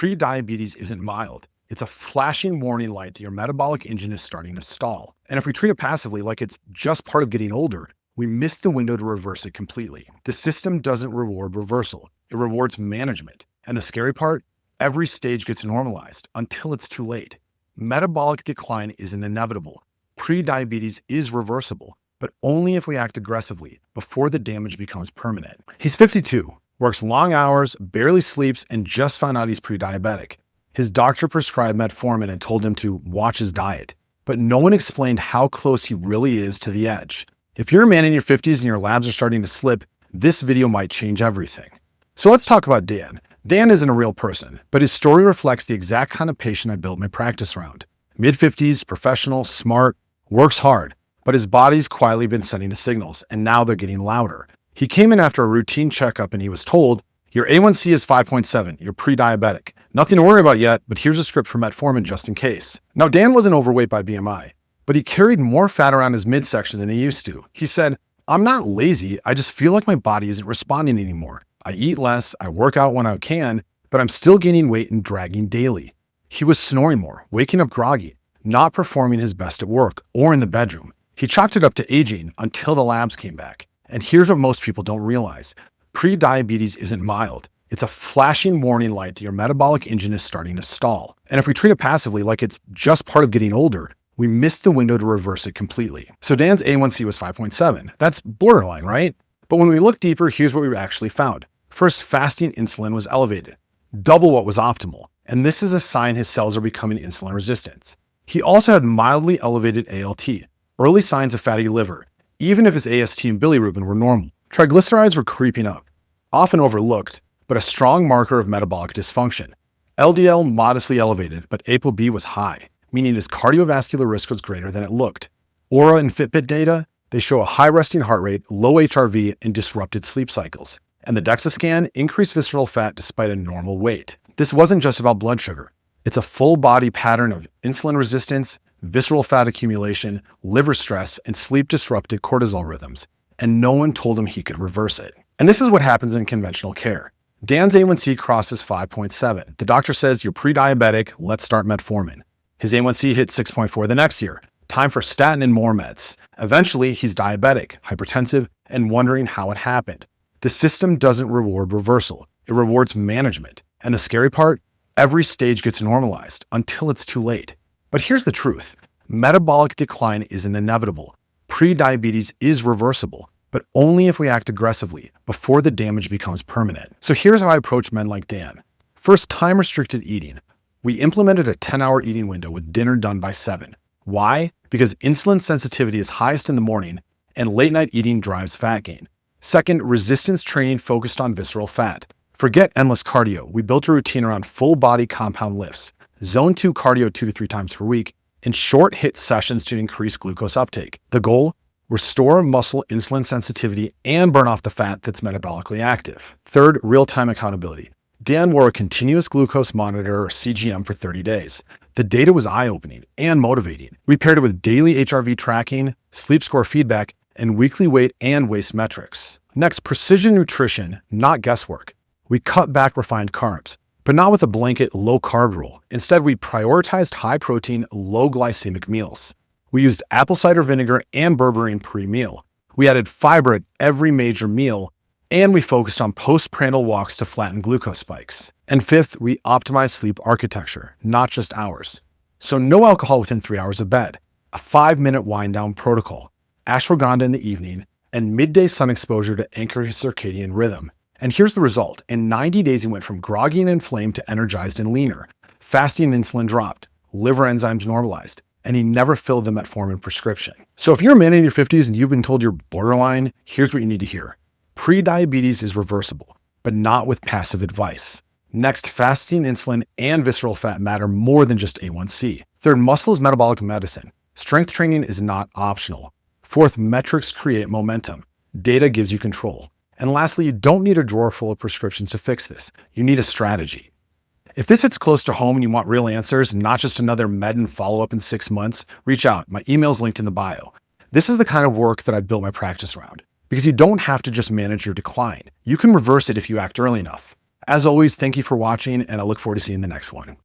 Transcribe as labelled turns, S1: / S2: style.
S1: Pre-diabetes isn't mild. It's a flashing warning light that your metabolic engine is starting to stall. And if we treat it passively, like it's just part of getting older, we miss the window to reverse it completely. The system doesn't reward reversal. It rewards management. And the scary part, every stage gets normalized until it's too late. Metabolic decline isn't inevitable. Pre-diabetes is reversible, but only if we act aggressively before the damage becomes permanent. He's 52, works long hours, barely sleeps, and just found out he's pre-diabetic. His doctor prescribed metformin and told him to watch his diet, but no one explained how close he really is to the edge. If you're a man in your 50s and your labs are starting to slip, this video might change everything. So let's talk about Dan. Dan isn't a real person, but his story reflects the exact kind of patient I built my practice around. Mid-50s, professional, smart, works hard, but his body's quietly been sending the signals, and now they're getting louder. He came in after a routine checkup and he was told, your A1C is 5.7, you're pre-diabetic. Nothing to worry about yet, but here's a script for metformin just in case. Now, Dan wasn't overweight by BMI, but he carried more fat around his midsection than he used to. He said, I'm not lazy, I just feel like my body isn't responding anymore. I eat less, I work out when I can, but I'm still gaining weight and dragging daily. He was snoring more, waking up groggy, not performing his best at work or in the bedroom. He chalked it up to aging until the labs came back. And here's what most people don't realize. Pre-diabetes isn't mild. It's a flashing warning light that your metabolic engine is starting to stall. And if we treat it passively, like it's just part of getting older, we miss the window to reverse it completely. So Dan's A1C was 5.7. That's borderline, right? But when we look deeper, here's what we actually found. First, fasting insulin was elevated, double what was optimal. And this is a sign his cells are becoming insulin resistant. He also had mildly elevated ALT, early signs of fatty liver, even if his AST and bilirubin were normal. Triglycerides were creeping up, often overlooked, but a strong marker of metabolic dysfunction. LDL modestly elevated, but ApoB was high, meaning his cardiovascular risk was greater than it looked. Aura and Fitbit data, they show a high resting heart rate, low HRV, and disrupted sleep cycles. And the DEXA scan increased visceral fat despite a normal weight. This wasn't just about blood sugar. It's a full body pattern of insulin resistance, visceral fat accumulation, liver stress, and sleep disrupted cortisol rhythms. And no one told him he could reverse it. And this is what happens in conventional care. Dan's A1C crosses 5.7. The doctor says, you're pre-diabetic, let's start metformin. His A1C hit 6.4 the next year. Time for statin and more meds. Eventually, he's diabetic, hypertensive, and wondering how it happened. The system doesn't reward reversal. It rewards management. And the scary part, every stage gets normalized until it's too late. But here's the truth. Metabolic decline isn't inevitable. Pre-diabetes is reversible, but only if we act aggressively before the damage becomes permanent. So here's how I approach men like Dan. First, time-restricted eating. We implemented a 10-hour eating window with dinner done by 7. Why? Because insulin sensitivity is highest in the morning and late-night eating drives fat gain. Second, resistance training focused on visceral fat. Forget endless cardio. We built a routine around full-body compound lifts, zone 2 cardio 2 to 3 times per week, and short hit sessions to increase glucose uptake. The goal? Restore muscle insulin sensitivity and burn off the fat that's metabolically active. Third, real-time accountability. Dan wore a continuous glucose monitor or CGM for 30 days. The data was eye-opening and motivating. We paired it with daily HRV tracking, sleep score feedback, and weekly weight and waist metrics. Next, precision nutrition, not guesswork. We cut back refined carbs, but not with a blanket low-carb rule. Instead, we prioritized high-protein, low-glycemic meals. We used apple cider vinegar and berberine pre-meal. We added fiber at every major meal, and we focused on postprandial walks to flatten glucose spikes. And fifth, we optimized sleep architecture, not just hours. So no alcohol within 3 hours of bed, a 5-minute wind-down protocol, ashwagandha in the evening, and midday sun exposure to anchor his circadian rhythm. And here's the result. In 90 days, he went from groggy and inflamed to energized and leaner. Fasting insulin dropped, liver enzymes normalized, and he never filled the metformin prescription. So if you're a man in your 50s and you've been told you're borderline, here's what you need to hear. Pre-diabetes is reversible, but not with passive advice. Next, fasting insulin and visceral fat matter more than just A1C. Third, muscle is metabolic medicine. Strength training is not optional. Fourth, metrics create momentum. Data gives you control. And lastly, you don't need a drawer full of prescriptions to fix this. You need a strategy. If this hits close to home and you want real answers, not just another med and follow-up in 6 months, reach out. My email's linked in the bio. This is the kind of work that I built my practice around, because you don't have to just manage your decline. You can reverse it if you act early enough. As always, thank you for watching, and I look forward to seeing the next one.